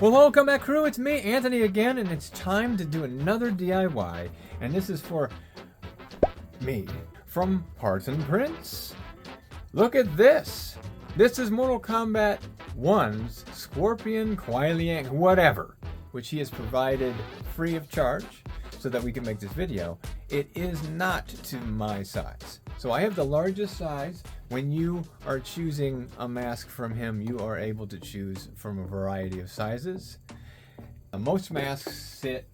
Well, welcome back, crew. It's me, Anthony, again, and it's time to do another DIY. And this is for me from Parton Prints. Look at this. This is Mortal Kombat 1's Scorpion, whatever, which he has provided free of charge so that we can make this video. It is not to my size. So I have the largest size. When you are choosing a mask from him, you are able to choose from a variety of sizes. Most masks sit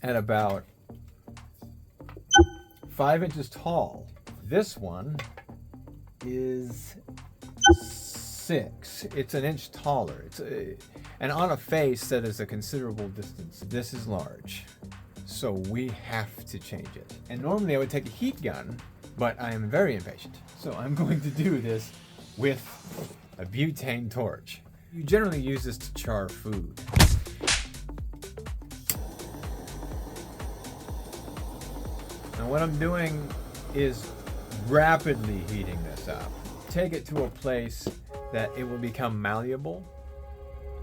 at about 5 inches tall. This one is 6. It's an inch taller. And on a face that is a considerable distance. This is large. So we have to change it. And normally I would take a heat gun, but I am very impatient. So I'm going to do this with a butane torch. You generally use this to char food. And what I'm doing is rapidly heating this up. Take it to a place that it will become malleable.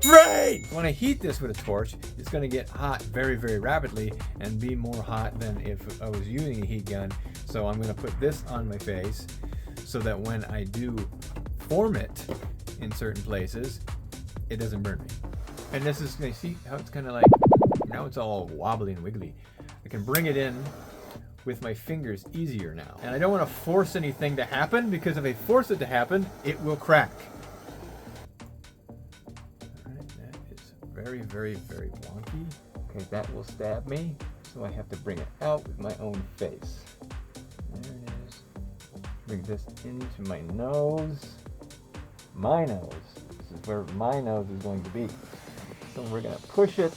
Great! When I heat this with a torch, it's going to get hot very, very rapidly and be more hot than if I was using a heat gun. So I'm going to put this on my face so that when I do form it in certain places, it doesn't burn me. And this is, you see how it's kind of like, now it's all wobbly and wiggly. I can bring it in with my fingers easier now. And I don't want to force anything to happen, because if I force it to happen, it will crack. Very, very, very wonky. Okay, that will stab me, so I have to bring it out with my own face. There it is. Bring this into my nose. My nose. This is where my nose is going to be. So we're going to push it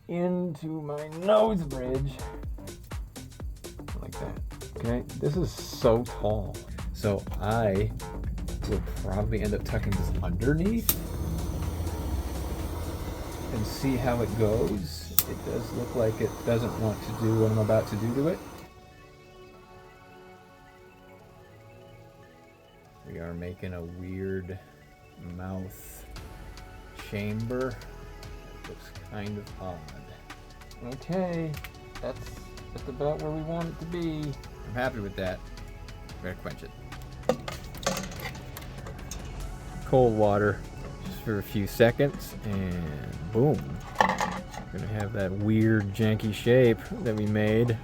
into my nose bridge. Like that. Okay, this is so tall. So I will probably end up tucking this underneath and see how it goes. It does look like it doesn't want to do what I'm about to do to it. We are making a weird mouth chamber. It looks kind of odd. Okay, that's about where we want it to be. I'm happy with that. Better quench it. Cold water. For a few seconds, and boom. We're gonna have that weird janky shape that we made.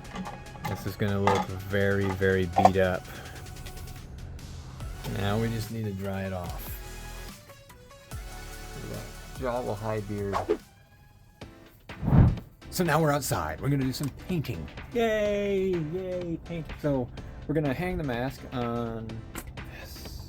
This is gonna look very, very beat up. Now we just need to dry it off. Jolly high beard. So now we're outside. We're gonna do some painting. Yay! Yay! Paint. So we're gonna hang the mask on this.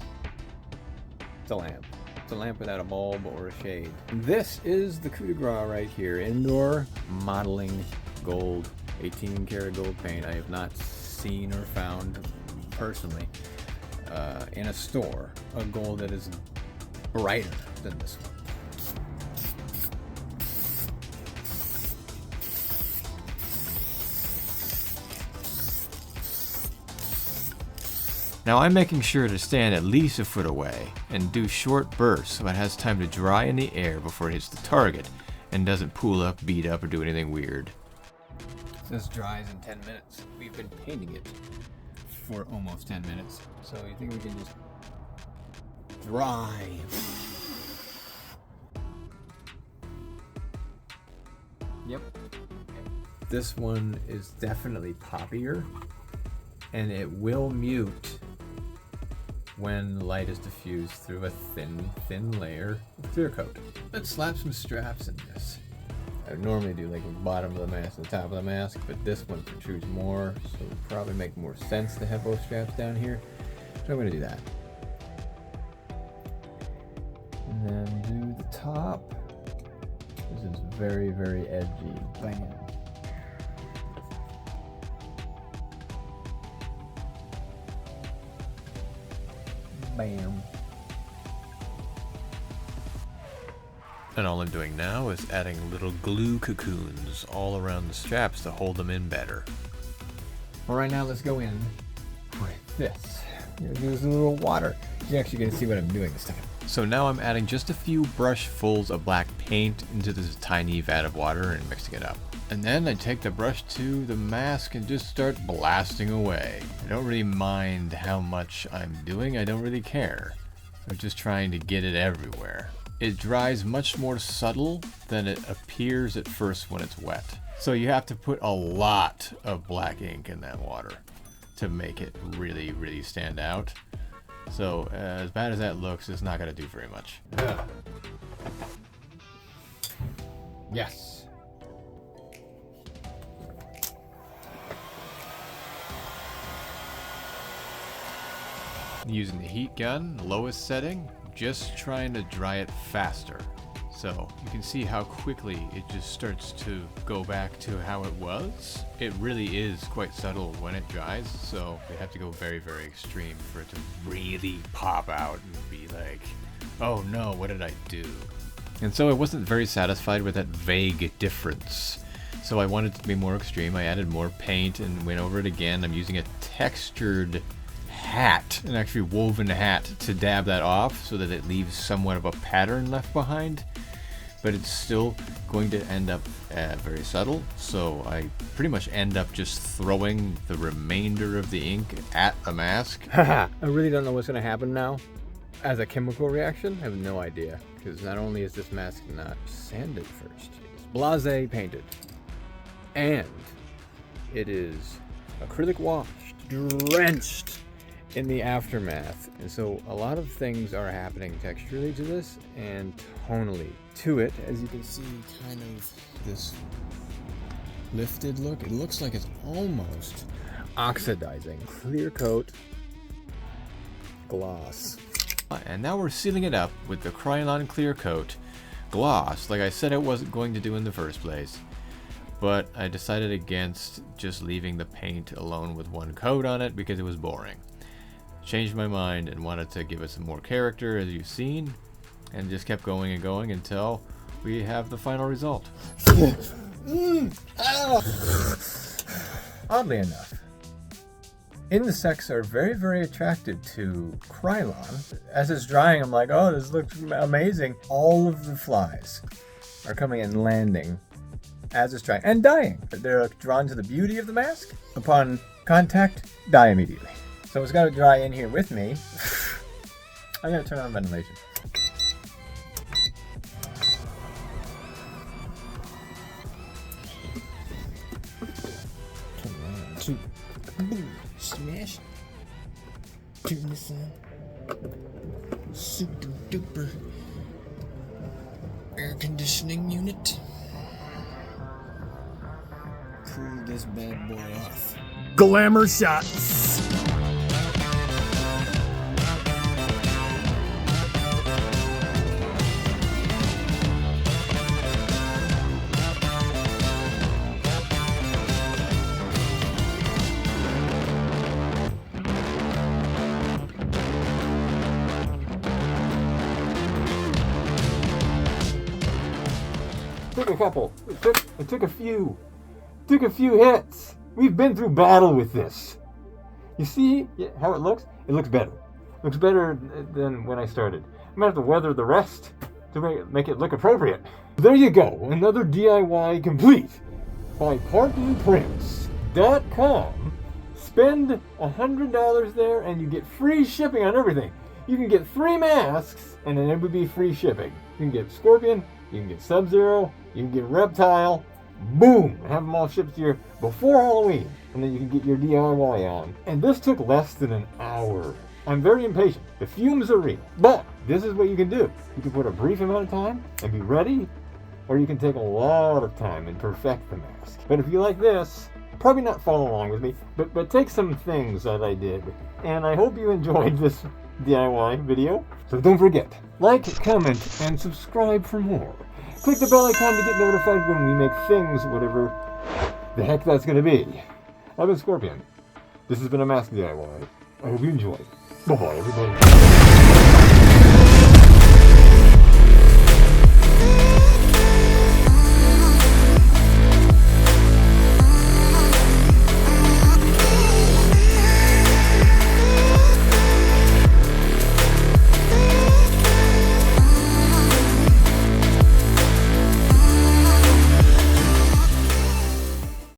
It's a lamp. A lamp without a bulb or a shade. This is the coup de grace right here. Indoor modeling gold, 18 karat gold paint. I have not seen or found personally in a store a gold that is brighter than this one. Now I'm making sure to stand at least a foot away and do short bursts so it has time to dry in the air before it hits the target and doesn't pool up, beat up, or do anything weird. This dries in 10 minutes. We've been painting it for almost 10 minutes. So you think we can just dry? Yep. This one is definitely poppier, and it will mute when light is diffused through a thin layer of clear coat. Let's slap some straps in this. I normally do like the bottom of the mask and the top of the mask, but this one protrudes more, so it would probably make more sense to have both straps down here. So I'm gonna do that. And then do the top. This is very, very edgy. Bam. Bam. And all I'm doing now is adding little glue cocoons all around the straps to hold them in better. Well, right now let's go in with this. I'm gonna do this a little water. You're actually gonna see what I'm doing this time. So now I'm adding just a few brushfuls of black paint into this tiny vat of water and mixing it up. And then I take the brush to the mask and just start blasting away. I don't really mind how much I'm doing, I don't really care. I'm just trying to get it everywhere. It dries much more subtle than it appears at first when it's wet. So you have to put a lot of black ink in that water to make it really, really stand out. So as bad as that looks, it's not going to do very much. Yes. Using the heat gun, lowest setting, just trying to dry it faster. So you can see how quickly it just starts to go back to how it was. It really is quite subtle when it dries, so you have to go very, very extreme for it to really pop out and be like, oh no, what did I do? And so I wasn't very satisfied with that vague difference. So I wanted it to be more extreme. I added more paint and went over it again. I'm using a textured hat, an actually woven hat, to dab that off so that it leaves somewhat of a pattern left behind. But it's still going to end up very subtle, so I pretty much end up just throwing the remainder of the ink at the mask. I really don't know what's going to happen now. As a chemical reaction, I have no idea. Because not only is this mask not sanded first, it's blasé painted. And it is acrylic washed, drenched in the aftermath. And so a lot of things are happening texturally to this and tonally to it. As you can see, kind of this lifted look. It looks like it's almost oxidizing. Clear coat, gloss. And now we're sealing it up with the Krylon clear coat gloss, like I said I wasn't going to do in the first place. But I decided against just leaving the paint alone with one coat on it because it was boring. Changed my mind and wanted to give it some more character, as you've seen, and just kept going and going until we have the final result. Oddly enough, insects are very, very attracted to Krylon. As it's drying, I'm like, oh, this looks amazing. All of the flies are coming and landing as it's drying and dying. They're drawn to the beauty of the mask. Upon contact, die immediately. So it's got to dry in here with me. I gotta turn on ventilation. Come on, two, boom, smash. Turn this on. Super duper air conditioning unit. Cool this bad boy off. Glamour shots. Took a couple. It took a few. Took a few hits. We've been through battle with this. You see how it looks? It looks better. It looks better than when I started. I'm gonna have to weather the rest to make it look appropriate. There you go. Another DIY complete by PartonPrints.com. Spend $100 there and you get free shipping on everything. You can get 3 masks and then it would be free shipping. You can get Scorpion, you can get Sub-Zero, you can get Reptile. Boom! Have them all shipped to you before Halloween. And then you can get your DIY on. And this took less than an hour. I'm very impatient. The fumes are real. But this is what you can do. You can put a brief amount of time and be ready. Or you can take a lot of time and perfect the mask. But if you like this, probably not follow along with me. But take some things that I did. And I hope you enjoyed this DIY video. So don't forget, like, comment, and subscribe for more. Click the bell icon to get notified when we make things, whatever the heck that's going to be. I've been Scorpion. This has been a mask DIY. I hope you enjoyed. Bye-bye, everybody.